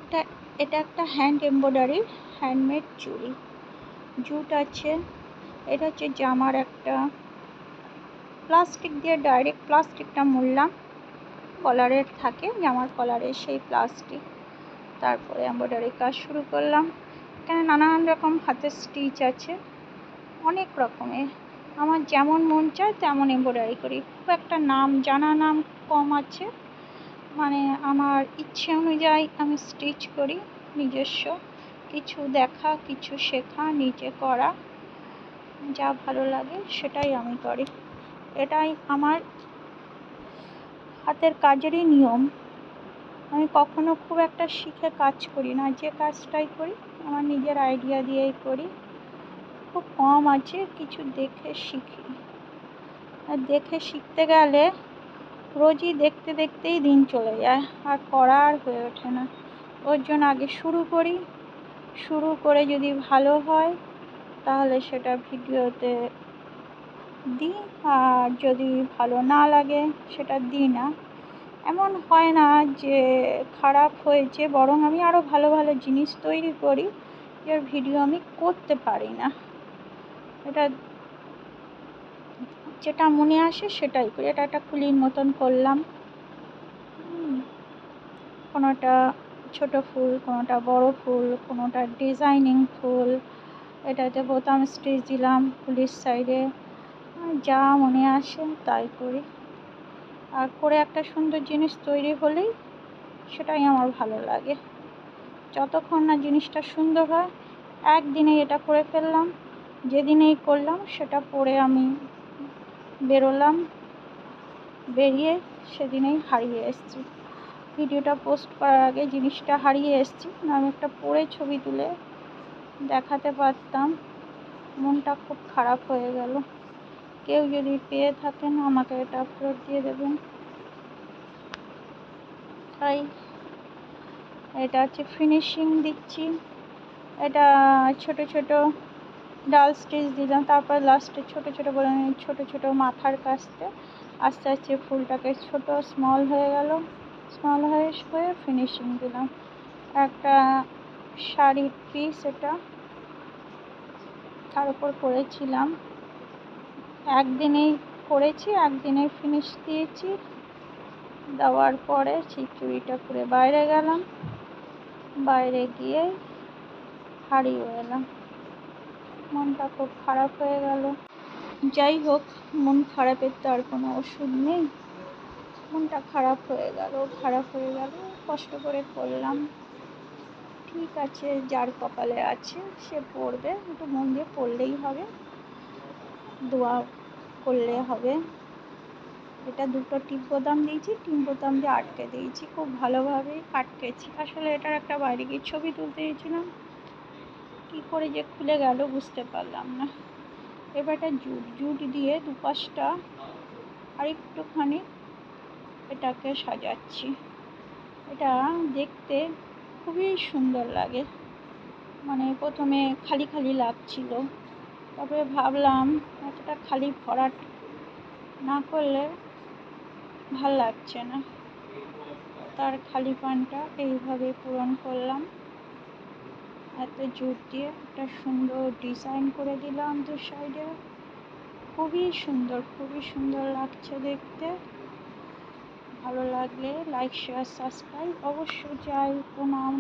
এটা এটা একটা হ্যান্ড এমব্রয়ডারি হ্যান্ডমেড চুড়ি, জুট আছে। এটা হচ্ছে জামার একটা প্লাস্টিক দিয়ে ডাইরেক্ট প্লাস্টিকটা মুড়লাম, কলারের থাকে জামার কলারে সেই প্লাস্টিক, তারপরে এমব্রয়ডারি কাজ শুরু করলাম। এখানে নানান রকম হাতের স্টিচ আছে, অনেক রকমের, আমার যেমন মন চায় তেমন এমব্রয়ডারি করি। খুব একটা নাম জানা নাম কম আছে, মানে আমার ইচ্ছে অনুযায়ী আমি স্টিচ করি, নিজস্ব কিছু দেখা, কিছু শেখা, নিজে করা, যা ভালো লাগে সেটাই আমি করি। এটাই আমার হাতের কাজেরই নিয়ম। আমি কখনো খুব একটা শিখে কাজ করি না, যে কাজটাই করি আমার নিজের আইডিয়া দিয়েই করি। খুব কম আছে কিছু দেখে শিখি, আর দেখে শিখতে গেলে রোজই দেখতে দেখতেই দিন চলে যায়, আর করা আর হয়ে ওঠে না। ওর জন্য আগে শুরু করি, শুরু করে যদি ভালো হয় তাহলে সেটা ভিডিওতে দিই, আর যদি ভালো না লাগে সেটা দিই না। এমন হয় না যে খারাপ হয়েছে, বরং আমি আরও ভালো ভালো জিনিস তৈরি করি, এর ভিডিও আমি করতে পারি না। এটা যেটা মনে আসে সেটাই করি। এটা একটা কুলির মতন করলাম, কোনোটা ছোট ফুল, কোনোটা বড় ফুল, কোনোটা ডিজাইনিং ফুল, এটাতে বোতাম স্টিচ দিলাম ফুলের সাইডে, যা মনে আসে তাই করি। আর করে একটা সুন্দর জিনিস তৈরি হলেই সেটাই আমার ভালো লাগে। যতক্ষণ না জিনিসটা সুন্দর হয়, একদিনে এটা করে ফেললাম, যেদিনেই করলাম সেটা পরে আমি বেরোলাম, বেরিয়ে সেদিনেই হারিয়ে এসেছি। ভিডিওটা পোস্ট করার আগে জিনিসটা হারিয়ে এসেছি, আমি একটা পরে ছবি তুলে দেখাতে পারতাম। মনটা খুব খারাপ হয়ে গেল। কেউ যদি পেয়ে থাকেন আমাকে এটা ফেরত দিয়ে দেবেন। তাই এটা হচ্ছে ফিনিশিং দিচ্ছি। এটা ছোট ছোট ডাল স্টিচ দিলাম, তারপর লাস্টে ছোট ছোট করে ছোট ছোট মাথার কাছতে আস্তে আস্তে ফুলটাকে ছোট স্মল হয়ে গেল, স্মল হয়ে ফিনিশিং দিলাম। একটা শাড়ির পিস, এটা তার উপর করেছিলাম, একদিনেই করেছি, একদিনেই ফিনিশ দিয়েছি। দেওয়ার পরে সেই চুড়িটা করে বাইরে গেলাম, বাইরে গিয়ে হারিয়ে এলাম। মনটা খুব খারাপ হয়ে গেল। যাই হোক, মন খারাপের তো আর কোনো ওষুধ নেই। মনটা খারাপ হয়ে গেল, কষ্ট করে করলাম। ঠিক আছে, যার কপালে আছে সে পড়বে, একটু মন দিয়ে পড়লেই হবে, দোয়া করলে হবে। এটা দুটো টিপ বোতাম দিয়েছি, টিপ বোতাম দিয়ে আটকে দিয়েছি, খুব ভালোভাবেই আটকেছি। আসলে এটার একটা বাইরে গিয়ে ছবি তুলতে গেছিলাম, কী করে যে খুলে গেল বুঝতে পারলাম না। এবার একটা জুট দিয়ে দুপাশটা আরেকটুখানি এটাকে সাজাচ্ছি। এটা দেখতে খুবই সুন্দর লাগে, মানে প্রথমে খালি খালি লাগছিল, তারপরে ভাবলাম এতটা খালি ভরাট না করলে ভাল লাগছে না, তার খালি পানটা এইভাবে পূরণ করলাম। এত জুট দিয়ে একটা সুন্দর ডিজাইন করে দিলাম দু সাইডে, খুবই সুন্দর লাগছে দেখতে। ভালো লাগলে লাইক শেয়ার সাবস্ক্রাইব অবশ্যই চাই। প্রণাম।